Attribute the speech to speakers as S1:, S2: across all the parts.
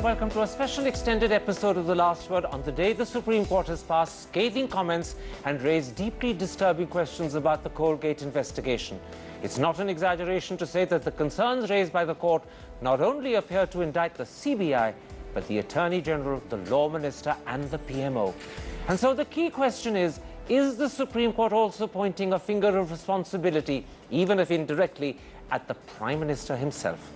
S1: welcome to a special extended episode of The Last Word on the day the Supreme Court has passed scathing comments and raised deeply disturbing questions about the Coalgate investigation. It's not an exaggeration to say that the concerns raised by the court not only appear to indict the CBI, but the Attorney General, the Law Minister and the PMO. And so the key question is the Supreme Court also pointing a finger of responsibility, even if indirectly, at the Prime Minister himself?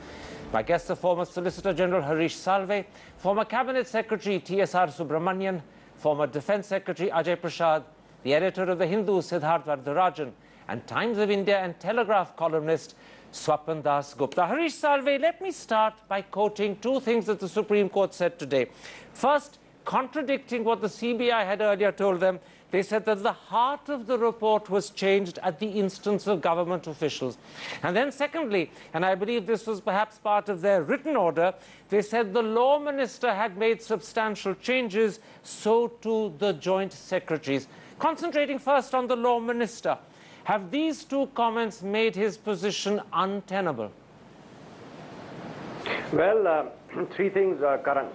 S1: My guests are former Solicitor General Harish Salve, former Cabinet Secretary TSR Subramanian, former Defence Secretary Ajay Prasad, the editor of The Hindu Siddharth Varadarajan, and Times of India and Telegraph columnist Swapan Das Gupta. Harish Salve, let me start by quoting two things that the Supreme Court said today. First, contradicting what the CBI had earlier told them, they said that the heart of the report was changed at the instance of government officials. And then secondly, and I believe this was perhaps part of their written order, they said the Law Minister had made substantial changes, so too the Joint Secretaries. Concentrating first on the Law Minister, have these two comments made his position untenable?
S2: Well, three things, Karan.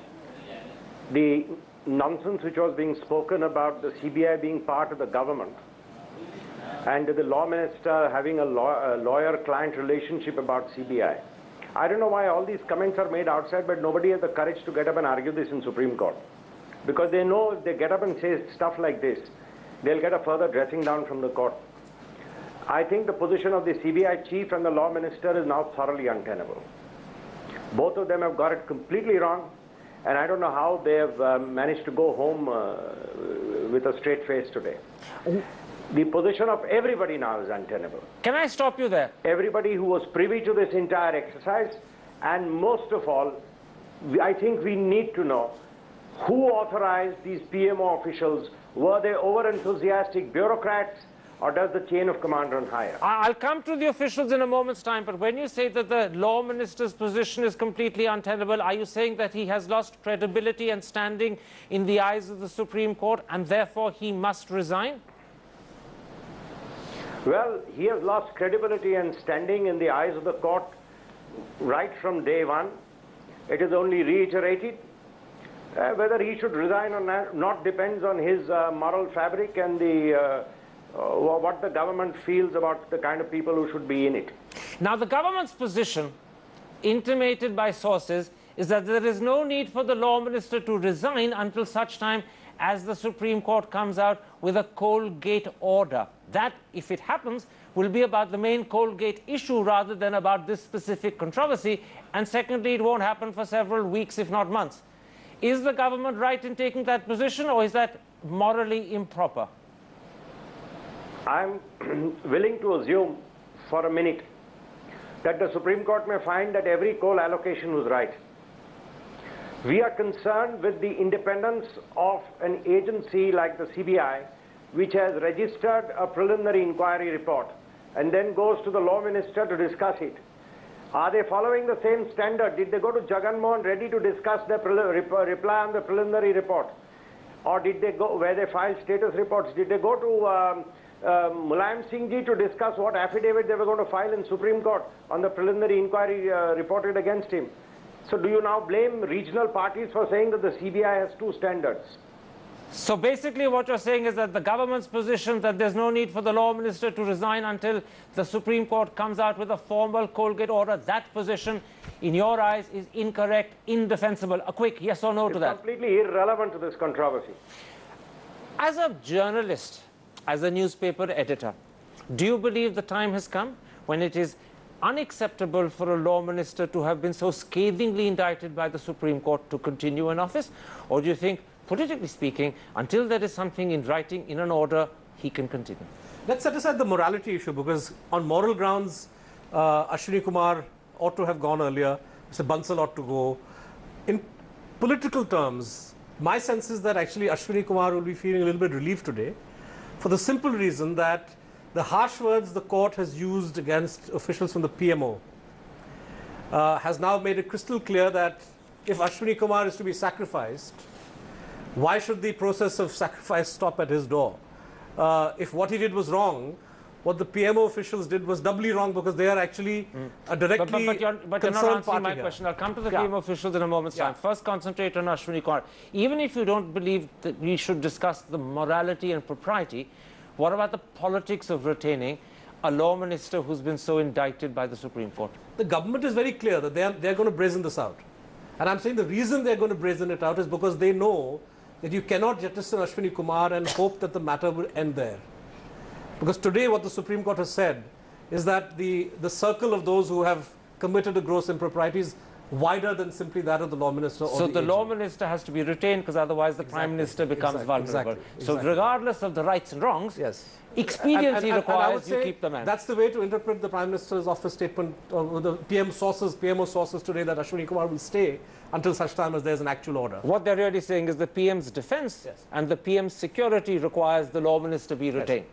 S2: The nonsense which was being spoken about the CBI being part of the government and the Law Minister having a lawyer-client relationship about CBI. I don't know why all these comments are made outside, but nobody has the courage to get up and argue this in Supreme Court. Because they know if they get up and say stuff like this, they'll get a further dressing down from the court. I think the position of the CBI chief and the Law Minister is now thoroughly untenable. Both of them have got it completely wrong. And I don't know how they have managed to go home with a straight face today. The position of everybody now is untenable.
S1: Can I stop you there?
S2: Everybody who was privy to this entire exercise, and most of all, I think we need to know who authorized these PMO officials. Were they over-enthusiastic bureaucrats, or does the chain of command run higher?
S1: I'll come to the officials in a moment's time, but when you say that the Law Minister's position is completely untenable, are you saying that he has lost credibility and standing in the eyes of the Supreme Court, and therefore he must resign?
S2: Well, he has lost credibility and standing in the eyes of the court right from day one. It is only reiterated. Whether he should resign or not depends on his moral fabric and the what the government feels about the kind of people who should be in it.
S1: Now, the government's position, intimated by sources, is that there is no need for the Law Minister to resign until such time as the Supreme Court comes out with a Coalgate order. That, if it happens, will be about the main Coalgate issue rather than about this specific controversy. And secondly, it won't happen for several weeks, if not months. Is the government right in taking that position, or is that morally improper?
S2: I'm willing to assume for a minute that the Supreme Court may find that every coal allocation was right. We are concerned with the independence of an agency like the CBI, which has registered a preliminary inquiry report and then goes to the Law Minister to discuss it. Are they following the same standard? Did they go to Jagan Mohan Reddy to discuss their reply on the preliminary report? Or did they go, where they filed status reports, did they go to Mulayam Singh Ji to discuss what affidavit they were going to file in Supreme Court on the preliminary inquiry reported against him? So do you now blame regional parties for saying that the CBI has two standards?
S1: So basically what you're saying is that the government's position that there's no need for the Law Minister to resign until the Supreme Court comes out with a formal Coalgate order, that position, in your eyes, is incorrect, indefensible. A quick yes or no to that.
S2: It's completely irrelevant to this controversy.
S1: As a journalist, as a newspaper editor, do you believe the time has come when it is unacceptable for a Law Minister to have been so scathingly indicted by the Supreme Court to continue in office? Or do you think, politically speaking, until there is something in writing, in an order, he can continue?
S3: Let's set aside the morality issue, because on moral grounds, Ashwini Kumar ought to have gone earlier, Mr. Bansal ought to go. In political terms, my sense is that actually Ashwini Kumar will be feeling a little bit relieved today, for the simple reason that the harsh words the court has used against officials from the PMO has now made it crystal clear that if Ashwini Kumar is to be sacrificed, why should the process of sacrifice stop at his door? If what he did was wrong, what the PMO officials did was doubly wrong because they are actually a directly
S1: but you're not
S3: concerned
S1: answering my
S3: party
S1: question. I'll come to the
S3: Yeah.
S1: PMO officials in a moment's time. First, concentrate on Ashwini Kumar. Even if you don't believe that we should discuss the morality and propriety, what about the politics of retaining a law minister who's been so indicted by the Supreme Court?
S3: The government is very clear that they're going to brazen this out. And I'm saying the reason they're going to brazen it out is because they know that you cannot jettison Ashwini Kumar and hope that the matter will end there. Because today what the Supreme Court has said is that the circle of those who have committed a gross impropriety is wider than simply that of the law minister.
S1: So the law minister has to be retained because otherwise the prime minister becomes vulnerable. So regardless of the rights and wrongs, expediency requires you keep the man.
S3: That's the way to interpret the prime minister's office statement, the PMO sources today, that Ashwini Kumar will stay until such time as there's an actual order.
S1: What they're really saying is the PM's defense and the PM's security requires the law minister be retained.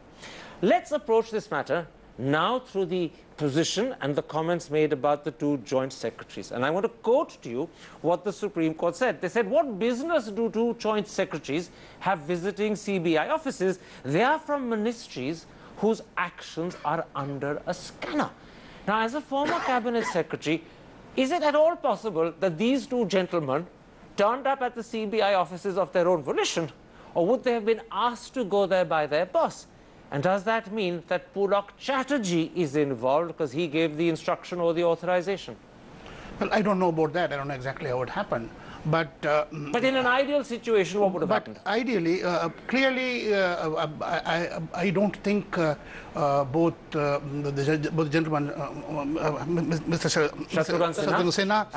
S1: Let's approach this matter now through the position and the comments made about the two joint secretaries. And I want to quote to you what the Supreme Court said. They said, what business do two joint secretaries have visiting CBI offices? They are from ministries whose actions are under a scanner. Now, as a former cabinet secretary, is it at all possible that these two gentlemen turned up at the CBI offices of their own volition, or would they have been asked to go there by their boss? And does that mean that Pulak Chatterjee is involved because he gave the instruction or the authorization?
S4: Well, I don't know about that. I don't know exactly how it happened. But
S1: in an ideal situation, what would have happened?
S4: Ideally, clearly, I don't think both the gentlemen, Mr. Shatrughan Sinha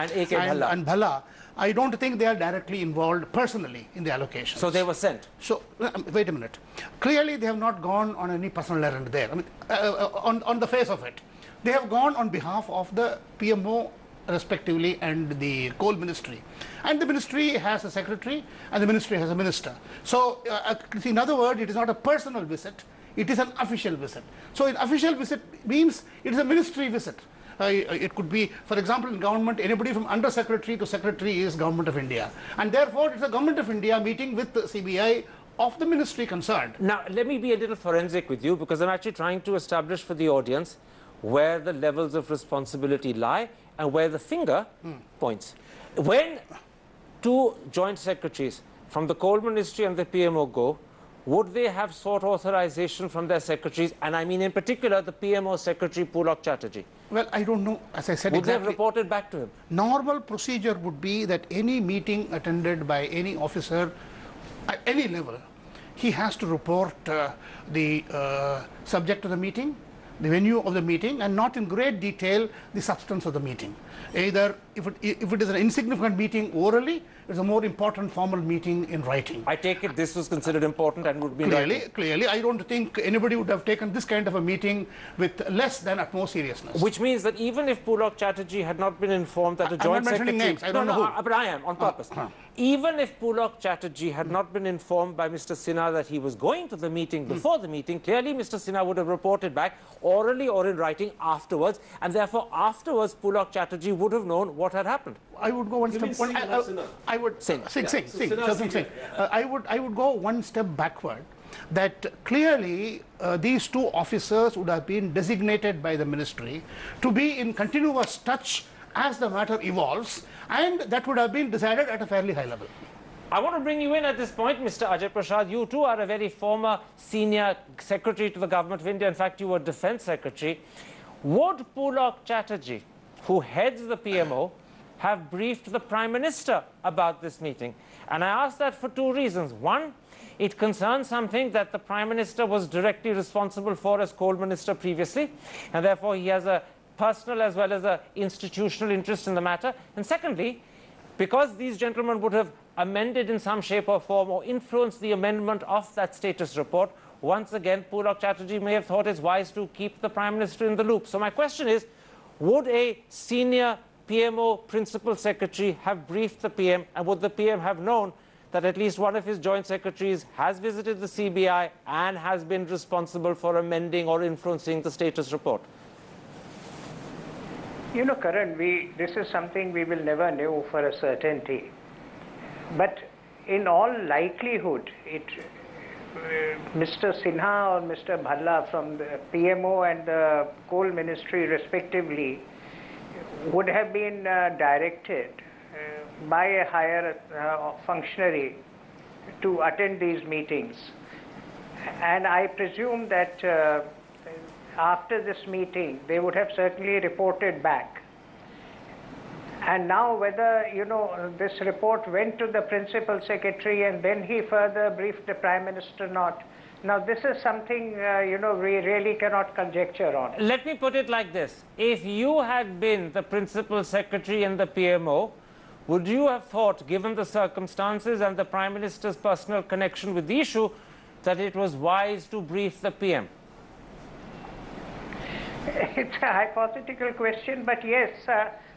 S4: and Bhalla, I don't think they are directly involved personally in the allocation.
S1: So they were sent?
S4: So, wait a minute. Clearly, they have not gone on any personal errand there. I mean, on the face of it. They have gone on behalf of the PMO, respectively, and the coal ministry. And the ministry has a secretary, and the ministry has a minister. So, in other words, it is not a personal visit. It is an official visit. So, an official visit means it is a ministry visit. It could be, for example, in government, anybody from under secretary to secretary is Government of India. And therefore, it's a Government of India meeting with the CBI of the ministry concerned.
S1: Now, let me be a little forensic with you, because I'm actually trying to establish for the audience where the levels of responsibility lie and where the finger points. When two joint secretaries from the coal ministry and the PMO go, would they have sought authorization from their secretaries? And I mean in particular the PMO secretary Pulak Chatterjee.
S4: Well, I don't know, as I said,
S1: would they have reported back to him?
S4: Normal procedure would be that any meeting attended by any officer at any level, he has to report the subject of the meeting, the venue of the meeting, and not in great detail the substance of the meeting. Either if it is an insignificant meeting orally, it's a more important formal meeting in writing.
S1: I take it this was considered important and would be
S4: clearly, I don't think anybody would have taken this kind of a meeting with less than utmost seriousness.
S1: Which means that even if Pulak Chatterjee had not been informed that a joint secretary...
S4: names. I don't know who.
S1: But I am, on purpose. Even if Pulak Chatterjee had not been informed by Mr. Sinha that he was going to the meeting before the meeting, clearly Mr. Sinha would have reported back orally or in writing afterwards, and therefore afterwards Pulak Chatterjee would have known what had happened.
S4: I would go one step. I would go one step backward. That clearly these two officers would have been designated by the ministry to be in continuous touch as the matter evolves, and that would have been decided at a fairly high level.
S1: I want to bring you in at this point, Mr. Ajay Prasad. You too are a very former senior secretary to the Government of India. In fact, you were Defence Secretary. Would Pulak Chatterjee, who heads the PMO, have briefed the Prime Minister about this meeting? And I ask that for two reasons. One, it concerns something that the Prime Minister was directly responsible for as Coal Minister previously, and therefore he has a personal as well as an institutional interest in the matter. And secondly, because these gentlemen would have amended in some shape or form or influenced the amendment of that status report, once again, Pulak Chatterjee may have thought it's wise to keep the Prime Minister in the loop. So my question is, would a senior PMO Principal Secretary have briefed the PM, and would the PM have known that at least one of his joint secretaries has visited the CBI and has been responsible for amending or influencing the status report?
S5: You know, Karan, this is something we will never know for a certainty. But in all likelihood, Mr. Sinha or Mr. Bhalla from the PMO and the Coal Ministry respectively would have been directed by a higher functionary to attend these meetings. And I presume that after this meeting, they would have certainly reported back. And now whether, this report went to the Principal Secretary and then he further briefed the Prime Minister or not. Now this is something, we really cannot conjecture on.
S1: Let me put it like this. If you had been the Principal Secretary and the PMO, would you have thought, given the circumstances and the Prime Minister's personal connection with the issue, that it was wise to brief the PM?
S5: It's a hypothetical question, but yes,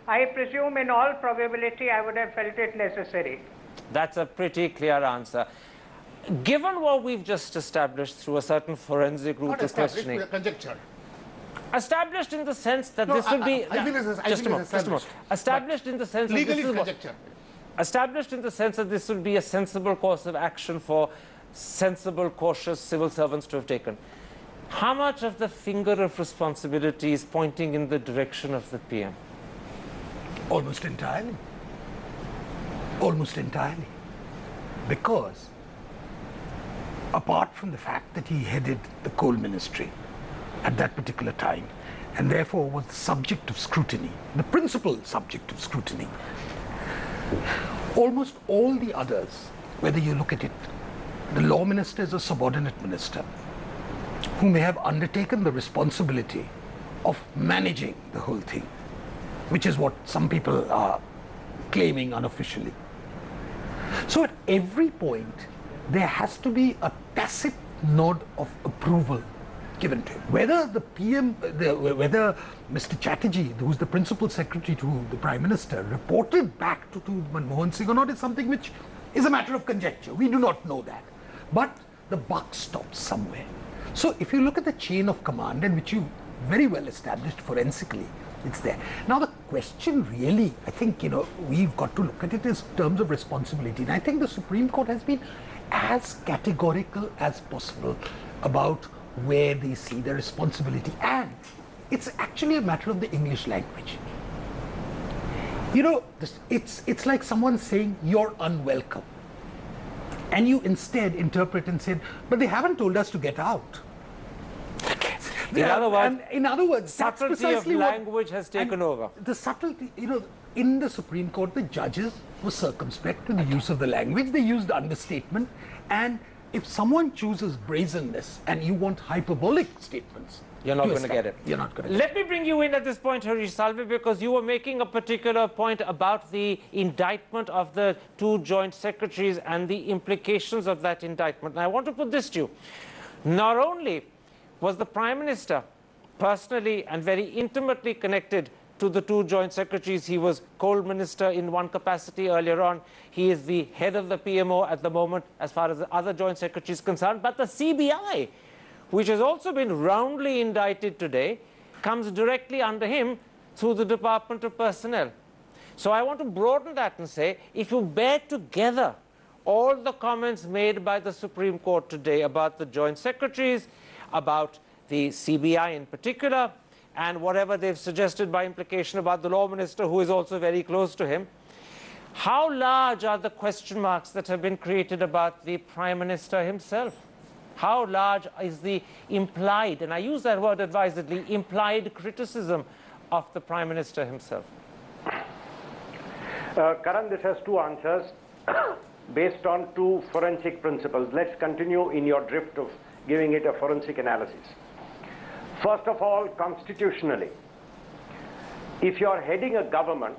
S5: I presume in all probability I would have felt it necessary.
S1: That's a pretty clear answer. Given what we've just established through a certain forensic route of questioning,
S4: conjecture.
S1: Established in the sense that this will be...
S4: Just a moment.
S1: Established in the sense that
S4: legally
S1: this is
S4: conjecture.
S1: Established in the sense that this will be a sensible course of action for sensible, cautious civil servants to have taken. How much of the finger of responsibility is pointing in the direction of the PM?
S6: Almost entirely. Almost entirely. Because apart from the fact that he headed the coal ministry at that particular time, and therefore was the subject of scrutiny, the principal subject of scrutiny, almost all the others, whether you look at it, the law minister is a subordinate minister who may have undertaken the responsibility of managing the whole thing, which is what some people are claiming unofficially. So at every point, there has to be a tacit nod of approval given to him. Whether the PM, whether Mr. Chatterjee, who's the principal secretary to the Prime Minister, reported back to Manmohan Singh or not is something which is a matter of conjecture. We do not know that. But the buck stops somewhere. So if you look at the chain of command, and which you very well established forensically, it's there. Now the question really, I think, we've got to look at it in terms of responsibility. And I think the Supreme Court has been as categorical as possible about where they see the responsibility. And it's actually a matter of the English language. It's like someone saying, you're unwelcome. And you instead interpret and say, but they haven't told us to get out.
S1: In other words,
S6: subtlety
S1: of language has taken over.
S6: The subtlety, in the Supreme Court, the judges were circumspect in the use of the language. They used understatement. And if someone chooses brazenness and you want hyperbolic statements,
S1: you're not going to get it.
S6: You're not going to get it.
S1: Let me bring you in at this point, Harish Salve, because you were making a particular point about the indictment of the two joint secretaries and the implications of that indictment. And I want to put this to you. Not only was the Prime Minister personally and very intimately connected to the two joint secretaries. He was coal minister in one capacity earlier on. He is the head of the PMO at the moment as far as the other joint secretaries concerned. But the CBI, which has also been roundly indicted today, comes directly under him through the Department of Personnel. So I want to broaden that and say, if you bear together all the comments made by the Supreme Court today about the joint secretaries, about the CBI in particular, and whatever they've suggested by implication about the law minister, who is also very close to him, how large are the question marks that have been created about the Prime Minister himself? How large is the implied, and I use that word advisedly, implied criticism of the Prime Minister himself?
S2: Karan, this has two answers based on two forensic principles. Let's continue in your drift of giving it a forensic analysis. First of all, constitutionally, if you are heading a government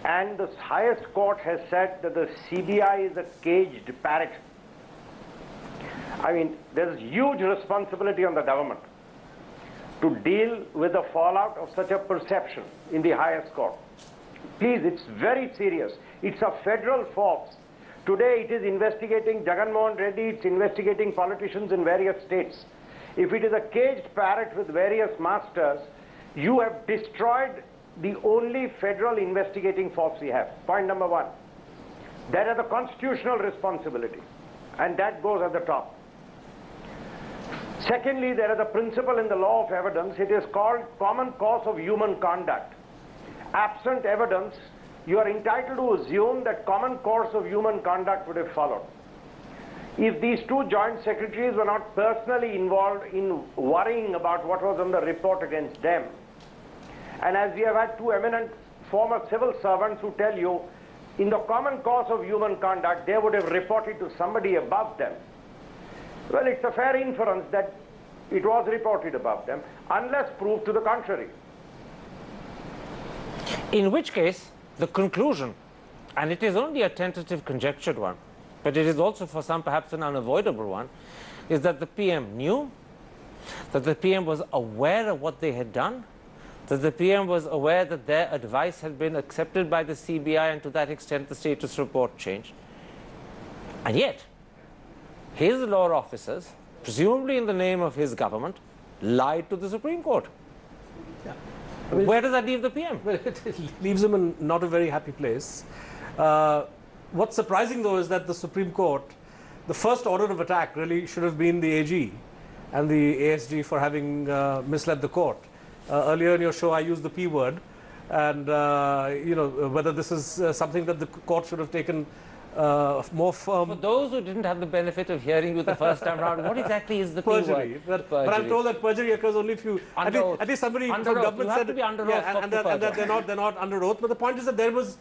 S2: and the highest court has said that the CBI is a caged parrot, I mean, there's huge responsibility on the government to deal with the fallout of such a perception in the highest court. Please, it's very serious. It's a federal force. Today it is investigating Jagan Mohan Reddy, it's investigating politicians in various states. If it is a caged parrot with various masters, you have destroyed the only federal investigating force we have. Point number one. That is a constitutional responsibility. and that goes at the top. Secondly, there is a principle in the law of evidence. It is called common cause of human conduct. Absent evidence, you are entitled to assume that common course of human conduct would have followed. If these two joint secretaries were not personally involved in worrying about what was on the report against them, and as we have had two eminent former civil servants who tell you, in the common course of human conduct, they would have reported to somebody above them. Well, it's a fair inference that it was reported above them, unless proved to the contrary.
S1: In which case, the conclusion, and it is only a tentative conjectured one, but it is also for some perhaps an unavoidable one, is that the PM knew, that the PM was aware of what they had done, that the PM was aware that their advice had been accepted by the CBI, and to that extent the status report changed. And yet, his law officers, presumably in the name of his government, lied to the Supreme Court.
S3: Yeah. I mean,
S1: where does that leave the PM?
S3: Well, it leaves him in not a very happy place. What's surprising, though, is that the Supreme Court, the first order of attack really should have been the AG and the ASG for having misled the court. Earlier in your show, I used the P word, and you know, whether this is something that the court should have taken more firm.
S1: For those who didn't have the benefit of hearing you the first time around, what exactly is the
S3: perjury?
S1: P word?
S3: But I'm told that perjury occurs only if you at least somebody from government said, and that they're not under oath. But the point is that there was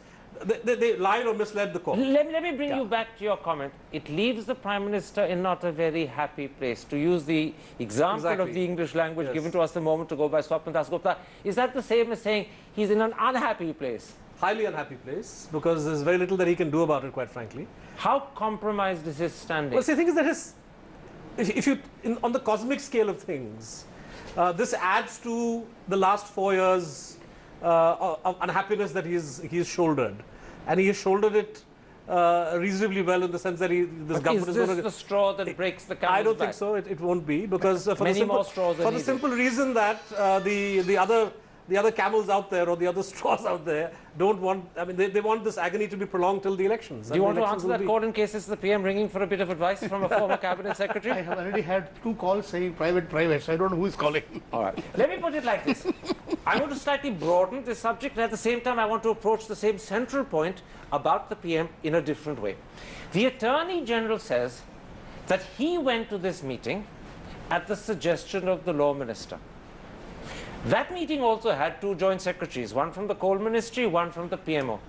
S3: they lied or misled the court.
S1: Let me bring you back to your comment. It leaves the Prime Minister in not a very happy place. To use the example of the English language given to us a moment ago by Swapna Dasgupta, is that the same as saying he's in an unhappy place?
S3: Highly unhappy place, because there's very little that he can do about it, quite frankly.
S1: How compromised is his standing?
S3: Well, see, the thing is that if you, on the cosmic scale of things, this adds to the last 4 years of unhappiness that he's shouldered, and he has shouldered it reasonably well, in the sense that this government is going to...
S1: Is this the straw that breaks the camel's back?
S3: I don't think so. It won't be, because for
S1: the
S3: simple reason that the other camels out there, or the other straws out there, don't want, I mean, they want this agony to be prolonged till the elections.
S1: Do you want to answer that call in case it's the PM ringing for a bit of advice from a former cabinet secretary?
S4: I have already had 2 calls saying private, so I don't know who is calling.
S1: All right. Let me put it like this. I want to slightly broaden this subject, and at the same time I want to approach the same central point about the PM in a different way. The Attorney General says that he went to this meeting at the suggestion of the Law Minister. That meeting also had 2 joint secretaries, one from the Coal Ministry, one from the PMO.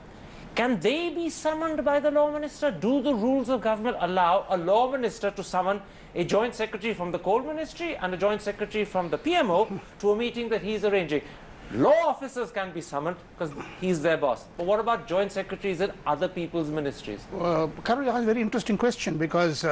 S1: Can they be summoned by the Law Minister? Do the rules of government allow a Law Minister to summon a joint secretary from the Coal Ministry and a joint secretary from the PMO to a meeting that he's arranging? Law officers can be summoned because he's their boss. But what about joint secretaries in other people's ministries?
S4: Karul, you asked a very interesting question, because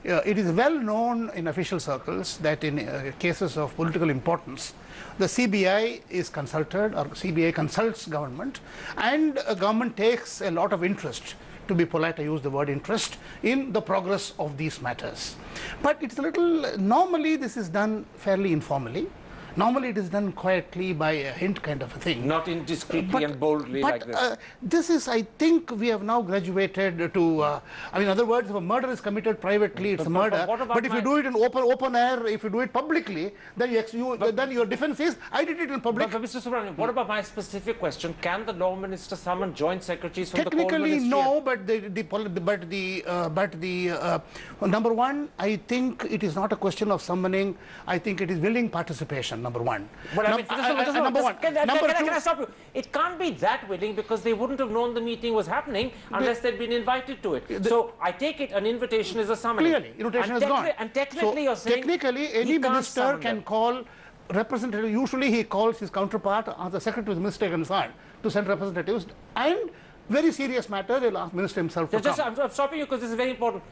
S4: it is well known in official circles that in cases of political importance, the CBI is consulted, or CBI consults government, and government takes a lot of interest. To be polite, I use the word interest in the progress of these matters. But it's a little, normally this is done fairly informally. Normally it is done quietly by a hint kind of a thing.
S1: Not indiscreetly and boldly like this.
S4: This is, I think, we have now graduated to, I mean, in other words, if a murder is committed privately, it's a murder. But if you do it in open air, if you do it publicly, then your defense is, I did it in public.
S1: But Mr. Subramanian, what about my specific question? Can the Law Minister summon joint secretaries from the Coal
S4: Ministry? Technically, no, but number one, I think it is not a question of summoning. I think it is willing participation. Number one.
S1: But number one. Can I stop you? It can't be that willing, because they wouldn't have known the meeting was happening unless they'd been invited to it. So I take it an invitation is a summoning.
S4: Clearly, invitation is gone.
S1: And technically, you're saying
S4: technically any minister can call representative. Usually he calls his counterpart, the secretary of the ministry concerned, to send representatives, and very serious matter, they'll ask minister himself to come.
S1: I'm stopping you because this is very important.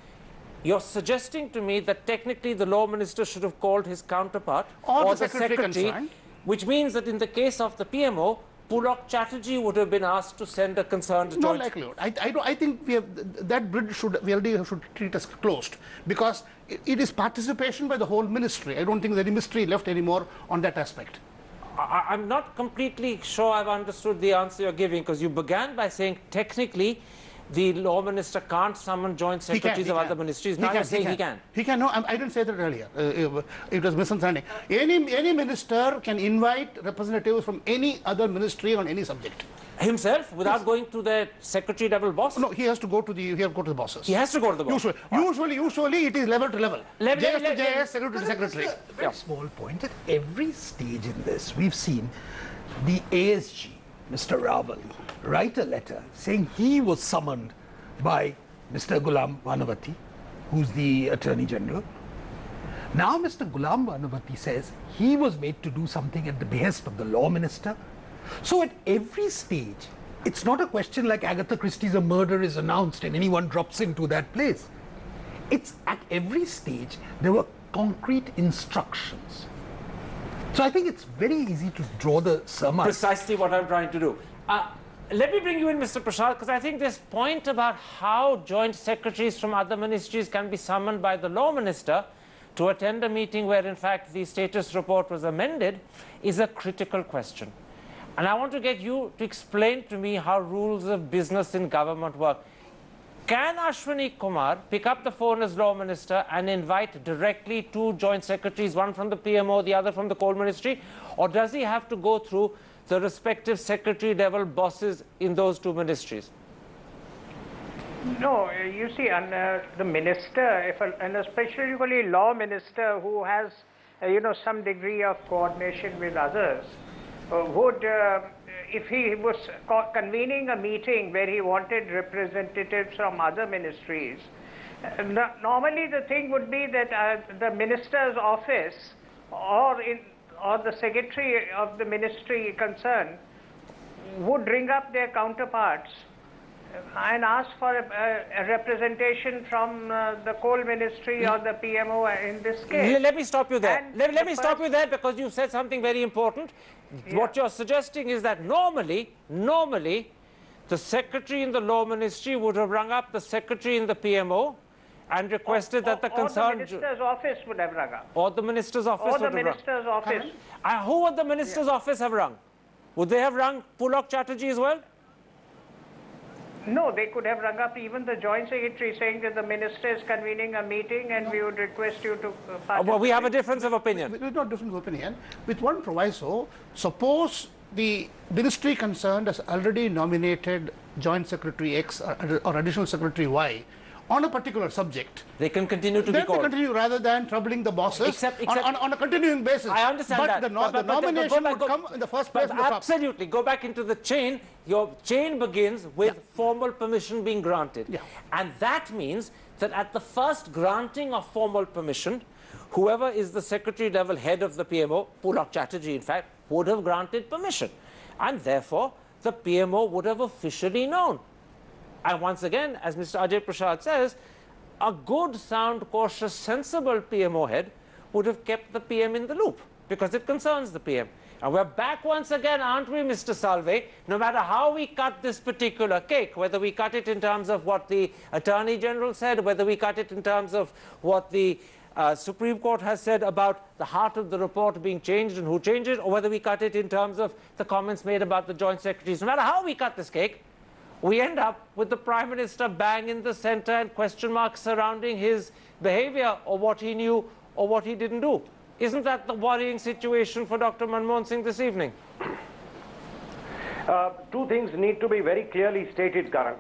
S1: You're suggesting to me that technically the Law Minister should have called his counterpart or the secretary, which means that in the case of the PMO, Pulak Chatterjee would have been asked to send a concerned joint...
S4: No likelihood. I think we have, that bridge should treat us closed, because it is participation by the whole ministry. I don't think there's any mystery left anymore on that aspect.
S1: I'm not completely sure I've understood the answer you're giving, because you began by saying technically the law minister can't summon joint secretaries of other ministries. Now you're saying he can.
S4: He can. No, I didn't say that earlier. It was misunderstanding. Any minister can invite representatives from any other ministry on any subject.
S1: Himself, without going to the secretary level boss?
S4: No, he has to go to the bosses.
S1: He has to go to the boss.
S4: Usually it is level to level. JS to JS, secretary to secretary.
S6: A very small point. At every stage in this, we've seen the ASG, Mr. Rawal, write a letter saying he was summoned by Mr. Ghulam Vanavati, who's the Attorney General. Now Mr. Ghulam Vanavati says he was made to do something at the behest of the law minister. So at every stage, it's not a question like Agatha Christie's A Murder is announced and anyone drops into that place. It's at every stage, there were concrete instructions. So I think it's very easy to draw the surmise.
S1: Precisely what I'm trying to do. Let me bring you in, Mr. Prasad, because I think this point about how joint secretaries from other ministries can be summoned by the law minister to attend a meeting where, in fact, the status report was amended is a critical question. And I want to get you to explain to me how rules of business in government work. Can Ashwini Kumar pick up the phone as law minister and invite directly two joint secretaries, one from the PMO, the other from the coal ministry? Or does he have to go through the respective secretary level bosses in those two ministries?
S5: No, you see, and the minister, and especially law minister who has, some degree of coordination with others, would, if he was convening a meeting where he wanted representatives from other ministries, normally the thing would be that the minister's office or the secretary of the ministry concerned would ring up their counterparts and ask for a representation from the coal ministry or the PMO in this case.
S1: Let me stop you there. Let me stop you there because you said something very important. Yeah. What you're suggesting is that normally, the secretary in the law ministry would have rung up the secretary in the PMO and requested that the concerned...
S5: Or the minister's office would have rung up.
S1: Or the minister's office would have rung.
S5: Or the minister's office.
S1: Who would the minister's office have rung? Would they have rung Pulak Chatterjee as well?
S5: No, they could have rung up even the joint secretary saying that the minister is convening a meeting and we would request you to participate.
S1: Well, we have a difference of opinion.
S4: With not difference of opinion. With one proviso, suppose the ministry concerned has already nominated Joint Secretary X or Additional Secretary Y on a particular subject.
S1: They can continue to be called.
S4: They continue rather than troubling the bosses on a continuing basis.
S1: I understand
S4: but
S1: that.
S4: The nomination would come in the first place.
S1: Absolutely. Go back into the chain. Your chain begins with formal permission being granted.
S4: Yeah.
S1: And that means that at the first granting of formal permission, whoever is the secretary level head of the PMO, Pulak Chatterjee in fact, would have granted permission. And therefore, the PMO would have officially known. And once again, as Mr. Ajay Prasad says, a good, sound, cautious, sensible PMO head would have kept the PM in the loop because it concerns the PM. And we're back once again, aren't we, Mr. Salve? No matter how we cut this particular cake, whether we cut it in terms of what the Attorney General said, whether we cut it in terms of what the Supreme Court has said about the heart of the report being changed and who changed it, or whether we cut it in terms of the comments made about the joint secretaries. No matter how we cut this cake, we end up with the Prime Minister bang in the center and question marks surrounding his behavior or what he knew or what he didn't do. Isn't that the worrying situation for Dr. Manmohan Singh this evening?
S2: Two things need to be very clearly stated, Karan.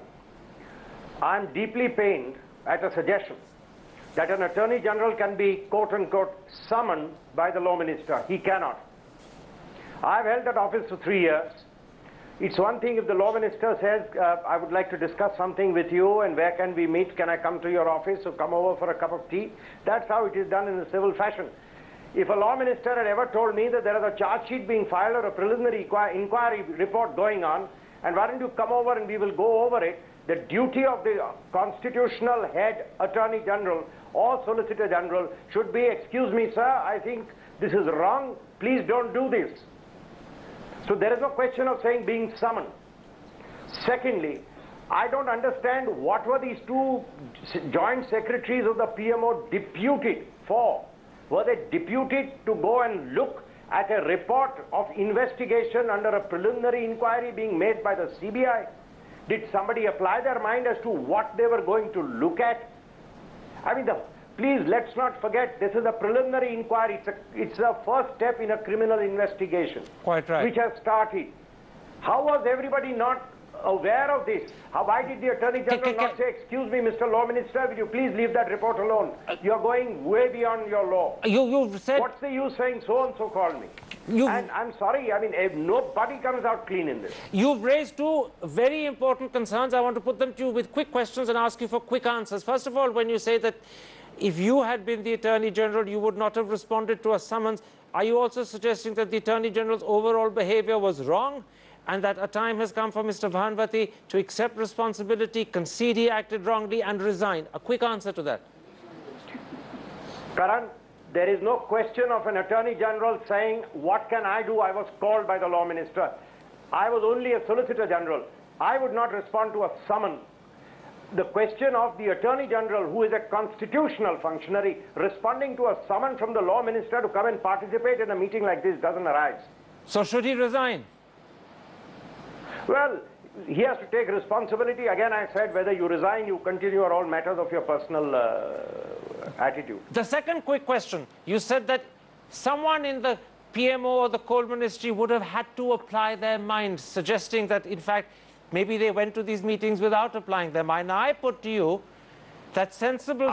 S2: I'm deeply pained at a suggestion that an Attorney General can be, quote-unquote, summoned by the Law Minister. He cannot. I've held that office for 3 years. It's one thing if the law minister says, I would like to discuss something with you and where can we meet? Can I come to your office or come over for a cup of tea? That's how it is done in a civil fashion. If a law minister had ever told me that there is a charge sheet being filed or a preliminary inquiry report going on, and why don't you come over and we will go over it, the duty of the constitutional head Attorney General or Solicitor General should be, excuse me, sir, I think this is wrong, please don't do this. So there is no question of saying being summoned. Secondly, I don't understand what were these two joint secretaries of the PMO deputed for. Were they deputed to go and look at a report of investigation under a preliminary inquiry being made by the CBI? Did somebody apply their mind as to what they were going to look at? I mean, please, let's not forget, this is a preliminary inquiry. It's a first step in a criminal investigation.
S1: Quite right.
S2: Which has started. How was everybody not aware of this? Why did the Attorney General not say, excuse me, Mr. Law Minister, will you please leave that report alone? You're going way beyond your law.
S1: You've said...
S2: What's the use saying so-and-so called me? And I'm sorry, I mean, nobody comes out clean in this.
S1: You've raised two very important concerns. I want to put them to you with quick questions and ask you for quick answers. First of all, when you say that if you had been the Attorney General, you would not have responded to a summons, are you also suggesting that the Attorney General's overall behavior was wrong and that a time has come for Mr. Bhanvati to accept responsibility, concede he acted wrongly and resign? A quick answer to that.
S2: Karan, there is no question of an Attorney General saying, what can I do? I was called by the Law Minister. I was only a Solicitor General. I would not respond to a summon. The question of the Attorney General, who is a constitutional functionary, responding to a summon from the Law Minister to come and participate in a meeting like this doesn't arise.
S1: So should he resign?
S2: Well, he has to take responsibility. Again, I said, whether you resign, you continue, are all matters of your personal attitude.
S1: The second quick question, you said that someone in the PMO or the Coal Ministry would have had to apply their mind, suggesting that, in fact, maybe they went to these meetings without applying their mind. Now, I put to you that sensible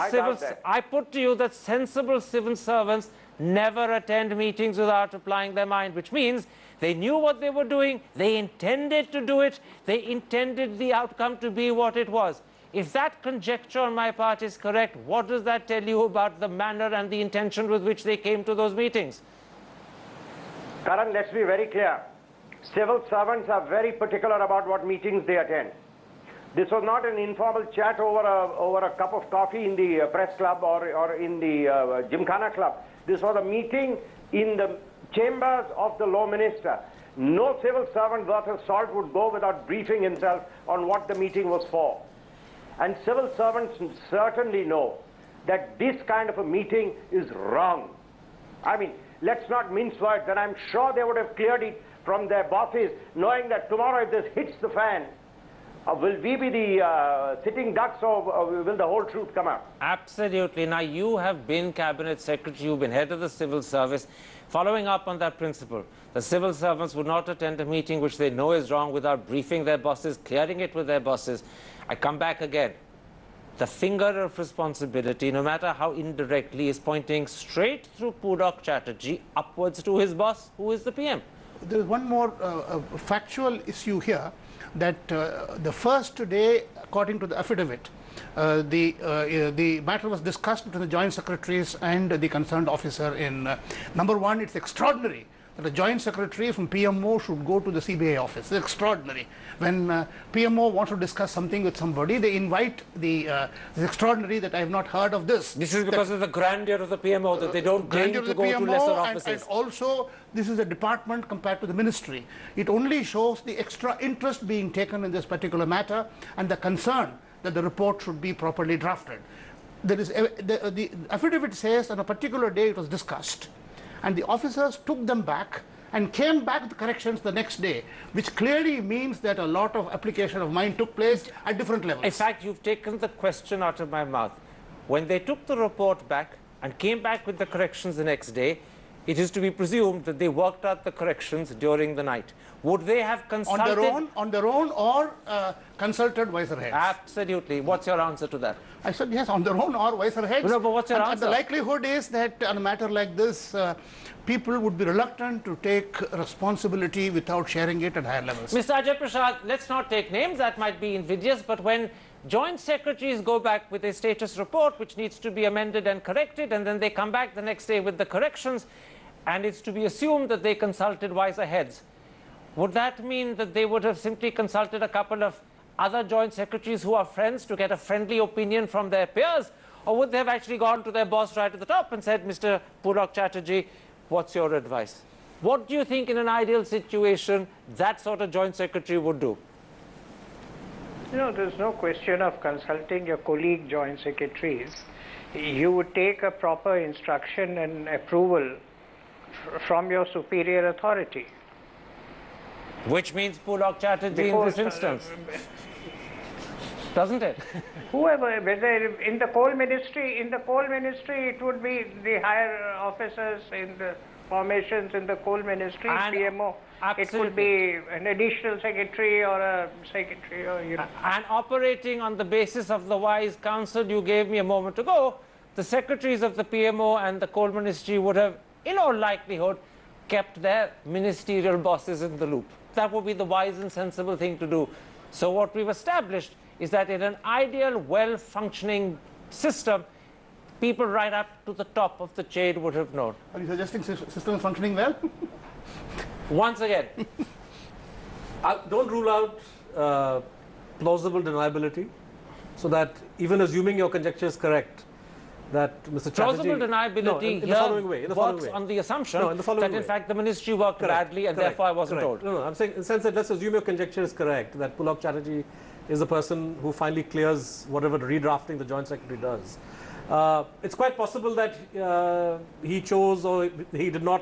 S1: civil servants never attend meetings without applying their mind, which means they knew what they were doing, they intended to do it, they intended the outcome to be what it was. If that conjecture on my part is correct, what does that tell you about the manner and the intention with which they came to those meetings?
S2: Karan, let's be very clear. Civil servants are very particular about what meetings they attend. This was not an informal chat over a cup of coffee in the press club or in the Gymkhana club. This was a meeting in the chambers of the Law Minister. No civil servant worth of salt would go without briefing himself on what the meeting was for. And civil servants certainly know that this kind of a meeting is wrong. I mean, let's not mince words, and I'm sure they would have cleared it from their bosses, knowing that tomorrow if this hits the fan, will we be the sitting ducks, or will the whole truth come out?
S1: Absolutely. Now, you have been Cabinet Secretary, you've been head of the Civil Service. Following up on that principle, the civil servants would not attend a meeting which they know is wrong without briefing their bosses, clearing it with their bosses. I come back again. The finger of responsibility, no matter how indirectly, is pointing straight through Pudok Chatterjee upwards to his boss, who is the PM.
S4: There is one more factual issue here, that the first day, according to the affidavit, the matter was discussed between the Joint Secretaries and the concerned officer in, number one, it's extraordinary that a Joint Secretary from PMO should go to the CBI office. It's extraordinary. When PMO wants to discuss something with somebody, they invite the, it's extraordinary that I have not heard of this.
S1: This is because of the grandeur of the PMO, that they don't claim to go to lesser offices.
S4: And also, this is a department compared to the ministry. It only shows the extra interest being taken in this particular matter and the concern that the report should be properly drafted. There is the affidavit says on a particular day it was discussed, and the officers took them back and came back with corrections the next day, which clearly means that a lot of application of mind took place at different levels.
S1: In fact, you've taken the question out of my mouth. When they took the report back and came back with the corrections the next day, it is to be presumed that they worked out the corrections during the night. Would they have consulted...
S4: On their own or consulted wiser heads?
S1: Absolutely. What's your answer to that?
S4: I said, yes, on their own or wiser heads.
S1: No, but what's your answer?
S4: And the likelihood is that on a matter like this, people would be reluctant to take responsibility without sharing it at higher levels.
S1: Mr. Ajay Prasad, let's not take names. That might be invidious. But when Joint Secretaries go back with a status report which needs to be amended and corrected, and then they come back the next day with the corrections, and it's to be assumed that they consulted wiser heads, would that mean that they would have simply consulted a couple of other Joint Secretaries who are friends to get a friendly opinion from their peers? Or would they have actually gone to their boss right at the top and said, Mr. Pudok Chatterjee, what's your advice? What do you think in an ideal situation that sort of Joint Secretary would do?
S5: You know, there's no question of consulting your colleague Joint Secretaries. You would take a proper instruction and approval from your superior authority.
S1: Which means Pulak Chatterjee
S5: Because,
S1: in this instance. Doesn't it?
S5: whoever, whether in the coal ministry, it would be the higher officers in the formations in the coal ministry,
S1: And
S5: PMO. It could be an additional secretary or a secretary, or you know.
S1: And operating on the basis of the wise counsel you gave me a moment ago, the secretaries of the PMO and the coal ministry would have, in all likelihood, kept their ministerial bosses in the loop. That would be the wise and sensible thing to do. So what we've established is that in an ideal, well-functioning system, people right up to the top of the chain would have known.
S4: Are you suggesting system is functioning well?
S1: Once again,
S3: Don't rule out plausible deniability, so that even assuming your conjecture is correct, that Mr. Chatterjee...
S1: plausible deniability
S3: in the following way.
S1: works on the assumption that in fact the ministry worked badly and therefore I wasn't told.
S3: No, I'm saying in the sense that let's assume your conjecture is correct, that Pulak Chatterjee is the person who finally clears whatever redrafting the Joint Secretary does. It's quite possible that he chose or he did not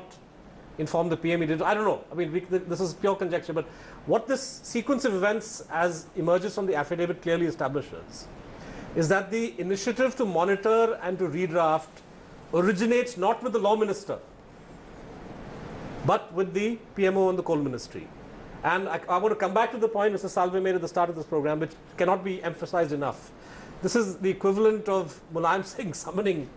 S3: inform the PM. He did. I don't know. I mean, this is pure conjecture. But what this sequence of events as emerges from the affidavit clearly establishes is that the initiative to monitor and to redraft originates not with the law minister, but with the PMO and the coal ministry. And I want to come back to the point Mr. Salve made at the start of this program, which cannot be emphasized enough. This is the equivalent of Mulayam Singh summoning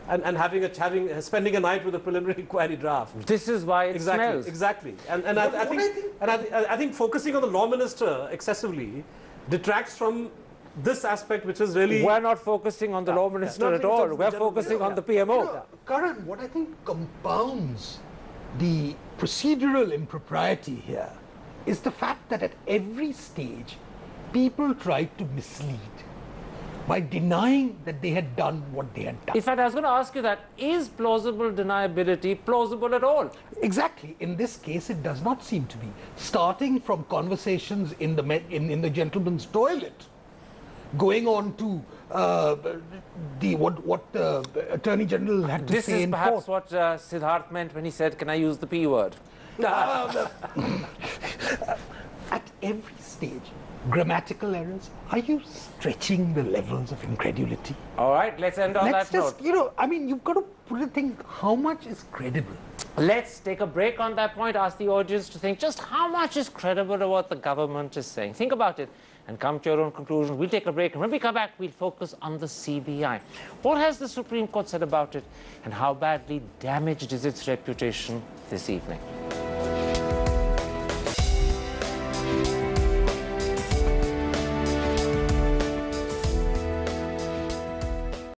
S3: and spending a night with a preliminary inquiry draft.
S1: This is why it smells.
S3: Exactly. And I think focusing on the law minister excessively detracts from this aspect, which is really...
S1: We're not focusing on the law minister at all. We're focusing on the PMO.
S6: Karan, what I think compounds the procedural impropriety here is the fact that at every stage, people tried to mislead by denying that they had done what they had done.
S1: In fact, I was going to ask you that, is plausible deniability plausible at all?
S6: Exactly. In this case, it does not seem to be. Starting from conversations in the gentleman's toilet, going on to what the Attorney General had to say in court.
S1: This is perhaps what Siddharth meant when he said, can I use the P word?
S6: At every stage, grammatical errors. Are you stretching the levels of incredulity?
S1: All right, let's end on that note.
S6: You've got to put a thing, how much is credible?
S1: Let's take a break on that point, ask the audience to think just how much is credible to what the government is saying. Think about it and come to your own conclusion. We'll take a break, and when we come back, we'll focus on the CBI. What has the Supreme Court said about it, and how badly damaged is its reputation this evening?